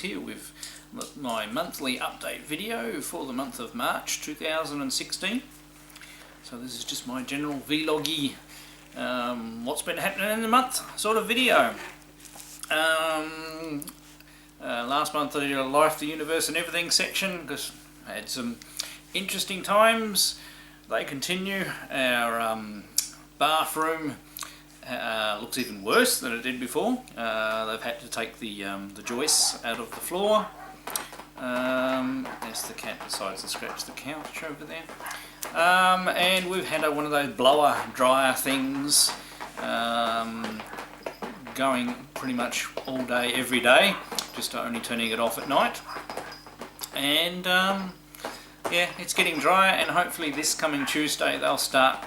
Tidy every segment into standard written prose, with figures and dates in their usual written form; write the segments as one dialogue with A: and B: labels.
A: Here with my monthly update video for the month of March 2016. So this is just my general vloggy, what's been happening in the month sort of video. Last month I did a Life, the Universe and Everything section because I had some interesting times. They continue. Our bathroom looks even worse than it did before. They've had to take the joists out of the floor. There's the cat decides to scratch the couch over there. And we've had one of those blower dryer things going pretty much all day, every day, just only turning it off at night. And yeah, it's getting drier, and hopefully this coming Tuesday they'll start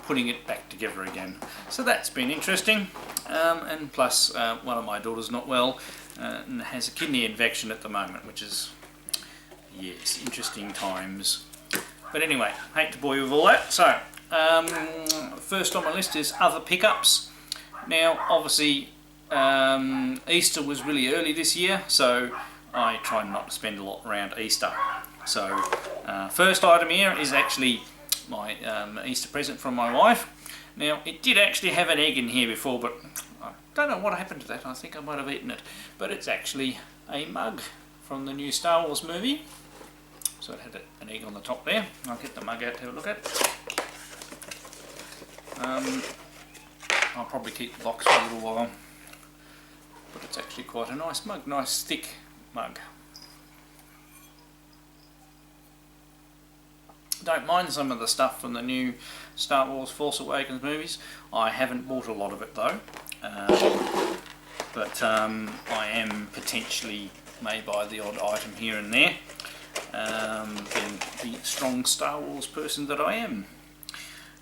A: putting it back together again. So that's been interesting, and plus one of my daughters not well and has a kidney infection at the moment, which is, yes, interesting times. But anyway, hate to bore you with all that. So first on my list is other pickups. Now obviously Easter was really early this year, so I try not to spend a lot around Easter. So first item here is actually my Easter present from my wife. Now it did actually have an egg in here before, but I don't know what happened to that. I think I might have eaten it. But it's actually a mug from the new Star Wars movie. So it had an egg on the top there. I'll get the mug out to have a look at. I'll probably keep the box for a little while, but it's actually quite a nice mug, nice thick mug. Don't mind some of the stuff from the new Star Wars Force Awakens movies. I haven't bought a lot of it though, but I am potentially may buy the odd item here and there, being the strong Star Wars person that I am.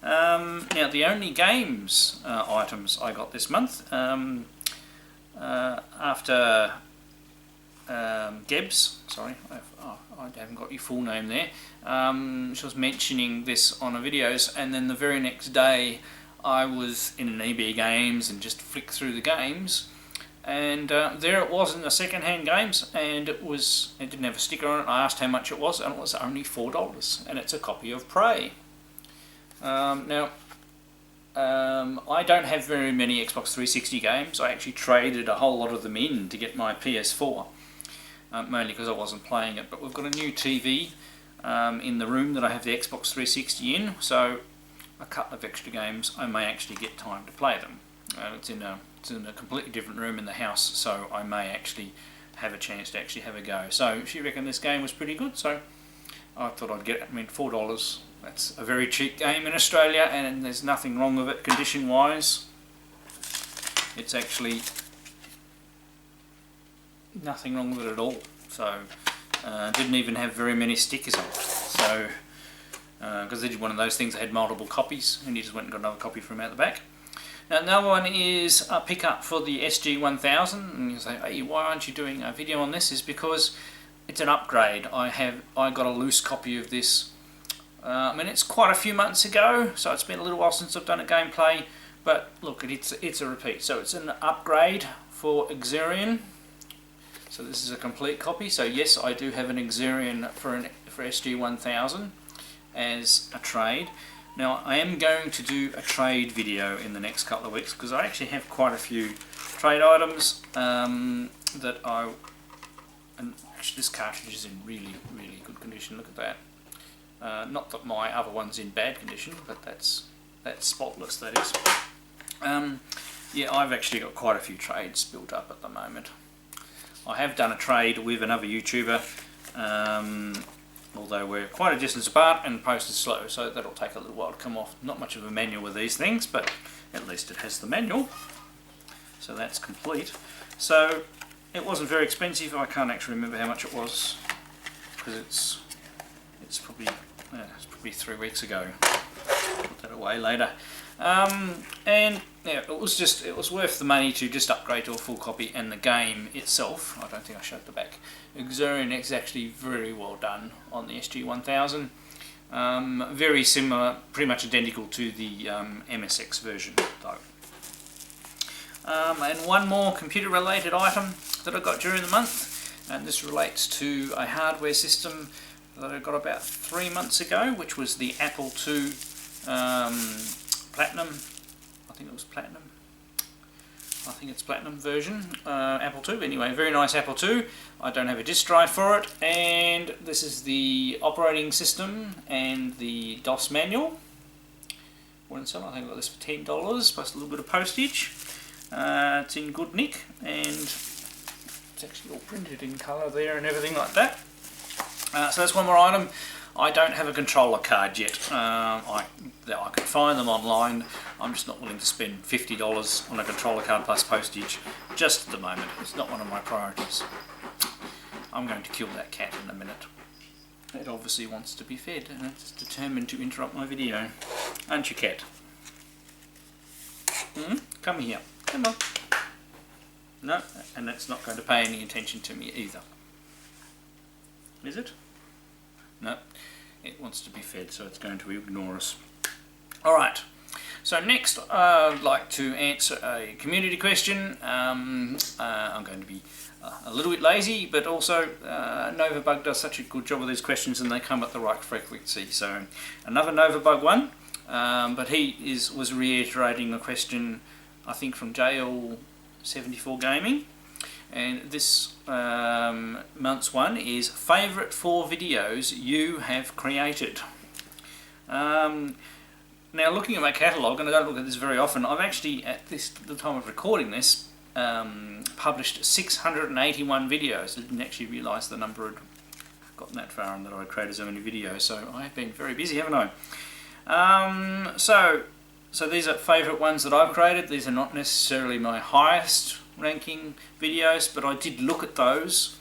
A: Now the only games items I got this month, after Gebs, sorry, I haven't got your full name there. She was mentioning this on her videos, and then the very next day I was in an EB Games and just flicked through the games, and there it was in the second-hand games, and it didn't have a sticker on it. I asked how much it was, and it was only $4, and it's a copy of Prey. Now I don't have very many Xbox 360 games. I actually traded a whole lot of them in to get my PS4. Mainly because I wasn't playing it, but we've got a new TV in the room that I have the Xbox 360 in, so a couple of extra games I may actually get time to play them. It's in a completely different room in the house, so I may actually have a chance to actually have a go. So she reckoned this game was pretty good, so I thought I'd get it. I mean, $4, that's a very cheap game in Australia, and there's nothing wrong with it condition wise. It's actually nothing wrong with it at all. So didn't even have very many stickers on it. So because they did one of those things that had multiple copies, and you just went and got another copy from out the back. Now another one is a pickup for the SG-1000, and you say, hey, why aren't you doing a video on this? Is because it's an upgrade. I got a loose copy of this. I mean, it's quite a few months ago, so it's been a little while since I've done a gameplay. But look, it's a repeat. So it's an upgrade for Xerion. So this is a complete copy. So yes, I do have an Xerion for SG-1000 as a trade. Now I am going to do a trade video in the next couple of weeks because I actually have quite a few trade items that and actually this cartridge is in really, really good condition. Look at that. Not that my other one's in bad condition, but that's spotless, that is. Yeah, I've actually got quite a few trades built up at the moment. I have done a trade with another YouTuber, although we're quite a distance apart and post is slow, so that'll take a little while to come off. Not much of a manual with these things, but at least it has the manual. So that's complete. So it wasn't very expensive. I can't actually remember how much it was because it's probably 3 weeks ago. Put that away later. And yeah, it was worth the money to just upgrade to a full copy, and the game itself, I don't think I showed the back, it's actually very well done on the SG-1000. Very similar, pretty much identical to the MSX version though. And one more computer related item that I got during the month, and this relates to a hardware system that I got about 3 months ago, which was the Apple II Platinum. I think it was Platinum. I think it's Platinum version, Apple II. Anyway, very nice Apple II. I don't have a disk drive for it, and this is the operating system and the DOS manual. I think I got this for $10 plus a little bit of postage. It's in good nick, and it's actually all printed in colour there and everything like that. So that's one more item. I don't have a controller card yet. I can find them online. I'm just not willing to spend $50 on a controller card plus postage just at the moment. It's not one of my priorities. I'm going to kill that cat in a minute. It obviously wants to be fed, and it's determined to interrupt my video. Aren't you, cat? Come here. Come on. No, and that's not going to pay any attention to me either. Is it? No, it wants to be fed, so it's going to ignore us. Alright, so next I'd like to answer a community question. I'm going to be a little bit lazy, but also Novabug does such a good job with these questions, and they come at the right frequency. So another Novabug one, but he was reiterating a question, I think, from JL74 Gaming. And this month's one is favourite 4 videos you have created. Now, looking at my catalogue, and I don't look at this very often, I've actually, at the time of recording this, published 681 videos. I didn't actually realise the number had gotten that far and that I'd created so many videos, so I have been very busy, haven't I? So these are favourite ones that I've created. These are not necessarily my highest ranking videos, but I did look at those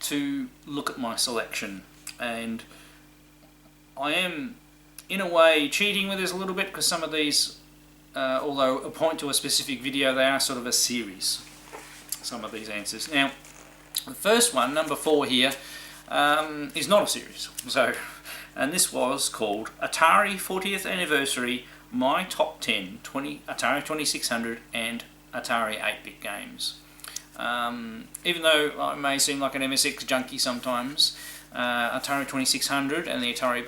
A: to look at my selection, and I am in a way cheating with this a little bit, because some of these, although a point to a specific video, they are sort of a series, some of these answers. Now the first one, number 4 here, is not a series, and this was called Atari 40th Anniversary, My Top 10 Atari 2600 and Atari 8-bit games. Even though I may seem like an MSX junkie sometimes, Atari 2600 and the Atari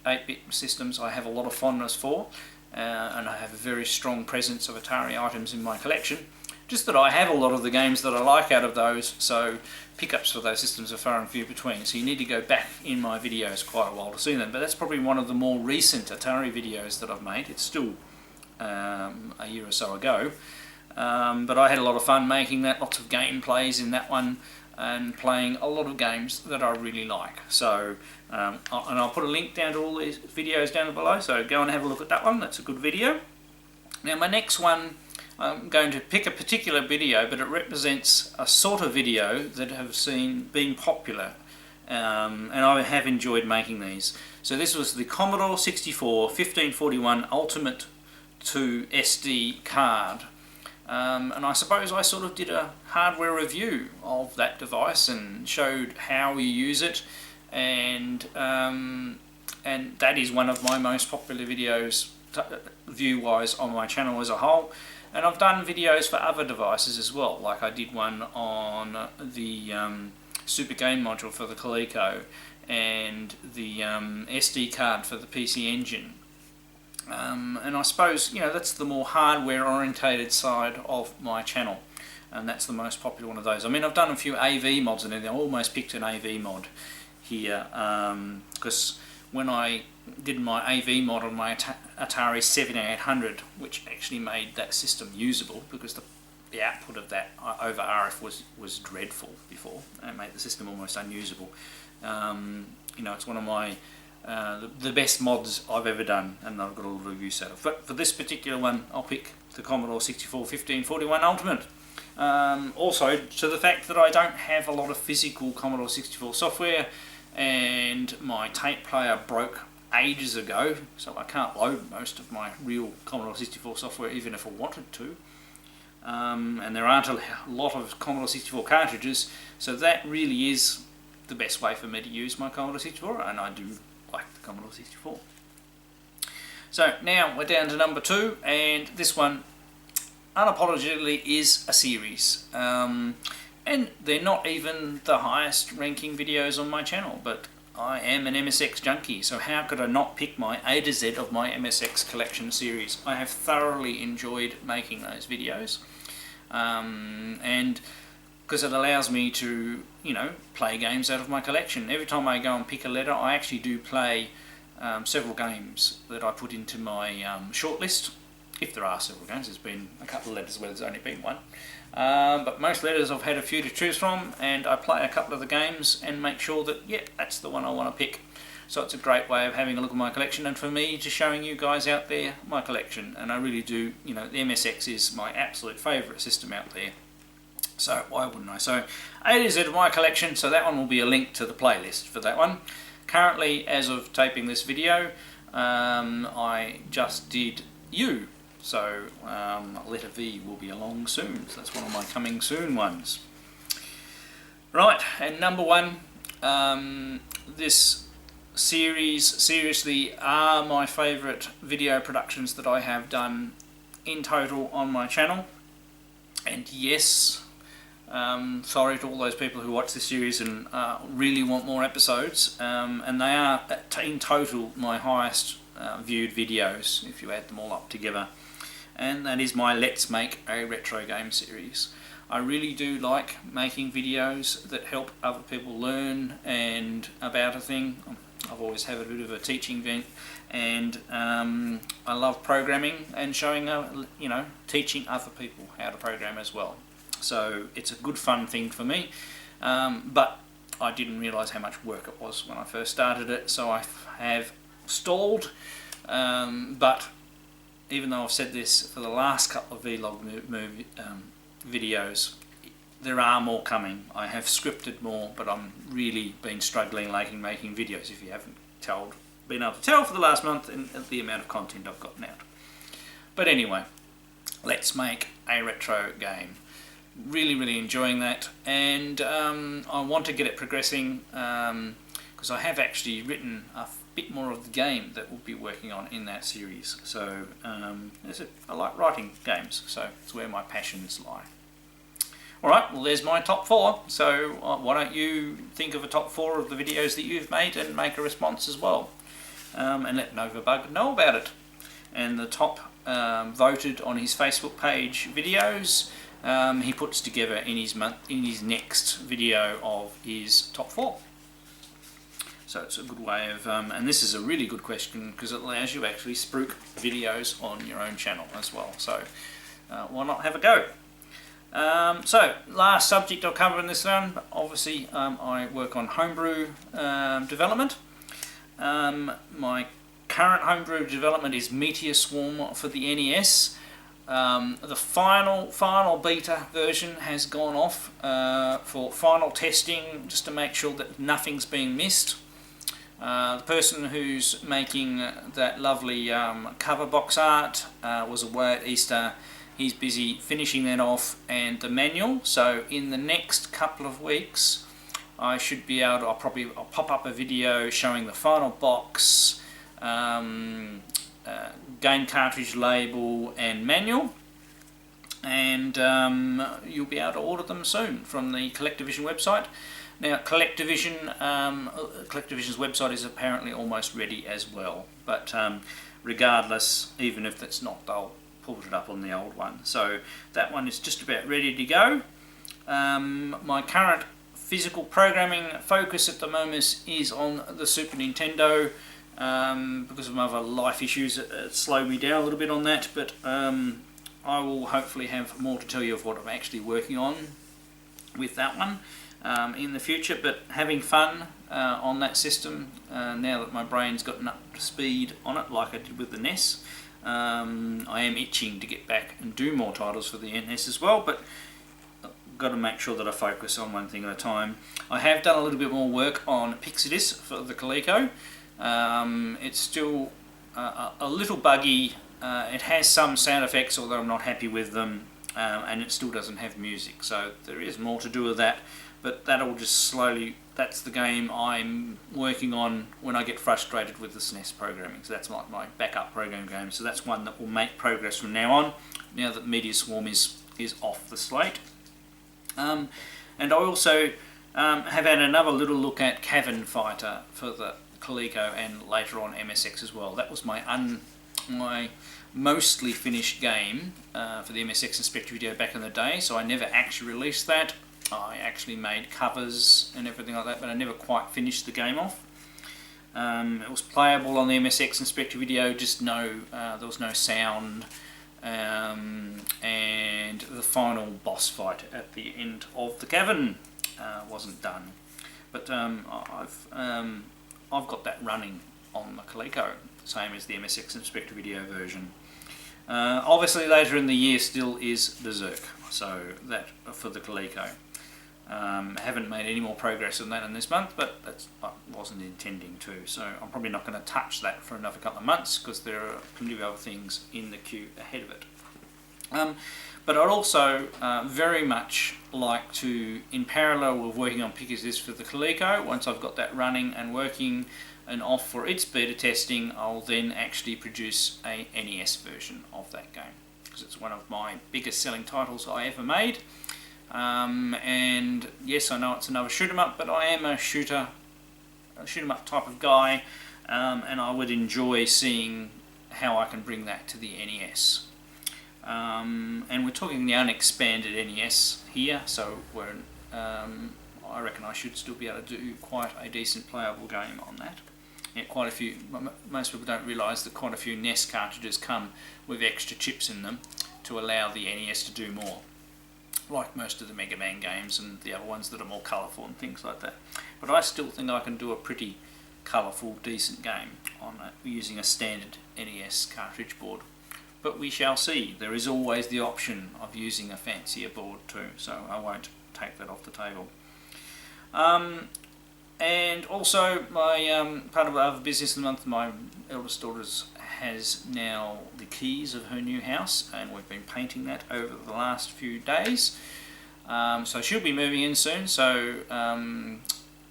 A: 8-bit systems I have a lot of fondness for, and I have a very strong presence of Atari items in my collection. Just that I have a lot of the games that I like out of those, so pickups for those systems are far and few between, so you need to go back in my videos quite a while to see them. But that's probably one of the more recent Atari videos that I've made. It's still a year or so ago. But I had a lot of fun making that, lots of gameplays in that one, and playing a lot of games that I really like. So, and I'll put a link down to all these videos down below, so go and have a look at that one. That's a good video. Now my next one, I'm going to pick a particular video, but it represents a sort of video that have been popular, and I have enjoyed making these. So this was the Commodore 64 1541 Ultimate 2 SD card. And I suppose I sort of did a hardware review of that device and showed how you use it, and that is one of my most popular videos view-wise on my channel as a whole. And I've done videos for other devices as well, like I did one on the Super Game module for the Coleco and the SD card for the PC Engine. And I suppose, you know, that's the more hardware orientated side of my channel, and that's the most popular one of those. I mean, I've done a few AV mods, and I almost picked an AV mod here, because when I did my AV mod on my Atari 7800, which actually made that system usable, because the output of that over RF was dreadful before, and it made the system almost unusable. You know, it's one of my the best mods I've ever done, and I've got a little review set of. But for this particular one, I'll pick the Commodore 64 1541 Ultimate. Also, to the fact that I don't have a lot of physical Commodore 64 software, and my tape player broke ages ago, so I can't load most of my real Commodore 64 software even if I wanted to. And there aren't a lot of Commodore 64 cartridges, so that really is the best way for me to use my Commodore 64, and I do like the Commodore 64. So now we're down to number 2, and this one unapologetically is a series. And they're not even the highest ranking videos on my channel, but I am an MSX junkie, so how could I not pick my A to Z of my MSX Collection series? I have thoroughly enjoyed making those videos, and because it allows me to, you know, play games out of my collection. Every time I go and pick a letter, I actually do play several games that I put into my shortlist. If there are several games, there's been a couple of letters where there's only been one. But most letters I've had a few to choose from, and I play a couple of the games and make sure that, yeah, that's the one I want to pick. So it's a great way of having a look at my collection, and for me, just showing you guys out there my collection. And I really do, you know, the MSX is my absolute favourite system out there. So why wouldn't I? So A to Z of my collection, so that one will be a link to the playlist for that one. Currently, as of taping this video, I just did You. So letter V will be along soon, so that's one of my coming soon ones. Right, and number 1, this series seriously are my favourite video productions that I have done in total on my channel. And yes, sorry to all those people who watch this series and really want more episodes, and they are in total my highest viewed videos if you add them all up together. And that is my Let's Make a Retro Game series. I really do like making videos that help other people learn and about a thing. I've always had a bit of a teaching bent, and I love programming and showing, you know, teaching other people how to program as well. So it's a good fun thing for me, but I didn't realise how much work it was when I first started it, so I have stalled, but even though I've said this for the last couple of vlog videos, there are more coming. I have scripted more, but I'm really been struggling making videos, if you haven't been able to tell for the last month, and the amount of content I've gotten out. But anyway, Let's Make a Retro Game. Really enjoying that, and I want to get it progressing, because I have actually written a bit more of the game that we'll be working on in that series. So I like writing games, so it's where my passions lie. Alright, well there's my top 4, so why don't you think of a top 4 of the videos that you've made and make a response as well, and let Novabug know about it. And the top voted on his Facebook page videos, he puts together in his next video of his top 4. So it's a good way of, and this is a really good question because it allows you to actually spruik videos on your own channel as well. So why not have a go? So last subject I'll cover in this one, obviously I work on homebrew development. My current homebrew development is Meteor Swarm for the NES. The final beta version has gone off for final testing, just to make sure that nothing's being missed. The person who's making that lovely cover box art was away at Easter. He's busy finishing that off, and the manual. So in the next couple of weeks I should be able to, I'll pop up a video showing the final box, game cartridge label and manual, and you'll be able to order them soon from the CollectorVision website. Now CollectorVision's website is apparently almost ready as well, but regardless, even if that's not, they'll put it up on the old one. So that one is just about ready to go. My current physical programming focus at the moment is on the Super Nintendo. Because of other life issues, it slowed me down a little bit on that, but I will hopefully have more to tell you of what I'm actually working on with that one in the future. But having fun on that system, now that my brain's gotten up to speed on it like I did with the NES. I am itching to get back and do more titles for the NES as well, but I've got to make sure that I focus on one thing at a time. I have done a little bit more work on Pixidus for the Coleco. It's still a little buggy. It has some sound effects, although I'm not happy with them, and it still doesn't have music, so there is more to do with that, but that'll just slowly, that's the game I'm working on when I get frustrated with the SNES programming. So that's my backup program game, so that's one that will make progress from now on, now that Media Swarm is off the slate. And I also have had another little look at Cavern Fighter for the Coleco and later on MSX as well. That was my mostly finished game for the MSX Inspector Video back in the day, so I never actually released that. I actually made covers and everything like that, but I never quite finished the game off. It was playable on the MSX Inspector Video, just there was no sound, and the final boss fight at the end of the cavern wasn't done. But I've got that running on the Coleco, same as the MSX Inspector Video version. Obviously later in the year still is Berserk, so that for the Coleco. Haven't made any more progress on that in this month, but I wasn't intending to, so I'm probably not going to touch that for another couple of months because there are plenty of other things in the queue ahead of it. But I'd also very much like to, in parallel with working on Pick Is This for the Coleco, once I've got that running and working and off for its beta testing, I'll then actually produce a NES version of that game, because it's one of my biggest selling titles I ever made. And yes, I know it's another shoot 'em up, but I am a shoot 'em up type of guy, and I would enjoy seeing how I can bring that to the NES. And we're talking the unexpanded NES here, so I reckon I should still be able to do quite a decent playable game on that. Yeah, quite a few. Most people don't realise that quite a few NES cartridges come with extra chips in them to allow the NES to do more, like most of the Mega Man games and the other ones that are more colourful and things like that. But I still think I can do a pretty colourful, decent game on using a standard NES cartridge board. But we shall see. There is always the option of using a fancier board too, so I won't take that off the table. And also, my part of the other business of the month, my eldest daughter has now the keys of her new house, and we've been painting that over the last few days. So she'll be moving in soon, so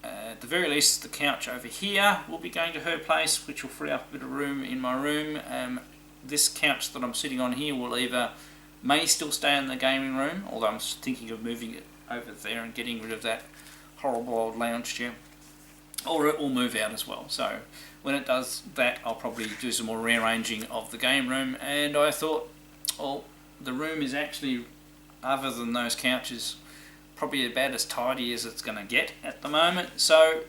A: at the very least the couch over here will be going to her place, which will free up a bit of room in my room. This couch that I'm sitting on here may still stay in the gaming room, although I'm thinking of moving it over there and getting rid of that horrible old lounge chair, or it will move out as well. So when it does that, I'll probably do some more rearranging of the game room. And I thought, well, the room is actually, other than those couches, probably about as tidy as it's going to get at the moment. So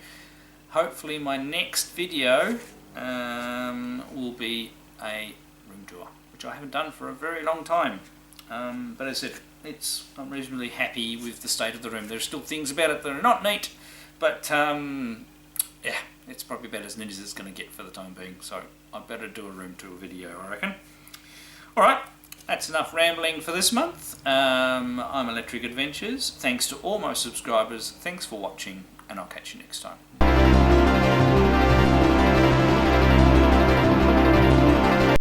A: hopefully my next video will be a room tour, which I haven't done for a very long time. But as I said, I'm reasonably happy with the state of the room. There's still things about it that are not neat, but yeah, it's probably about as neat as it's going to get for the time being, so I better do a room tour video, I reckon. Alright, that's enough rambling for this month. I'm Electric Adventures. Thanks to all my subscribers, thanks for watching, and I'll catch you next time.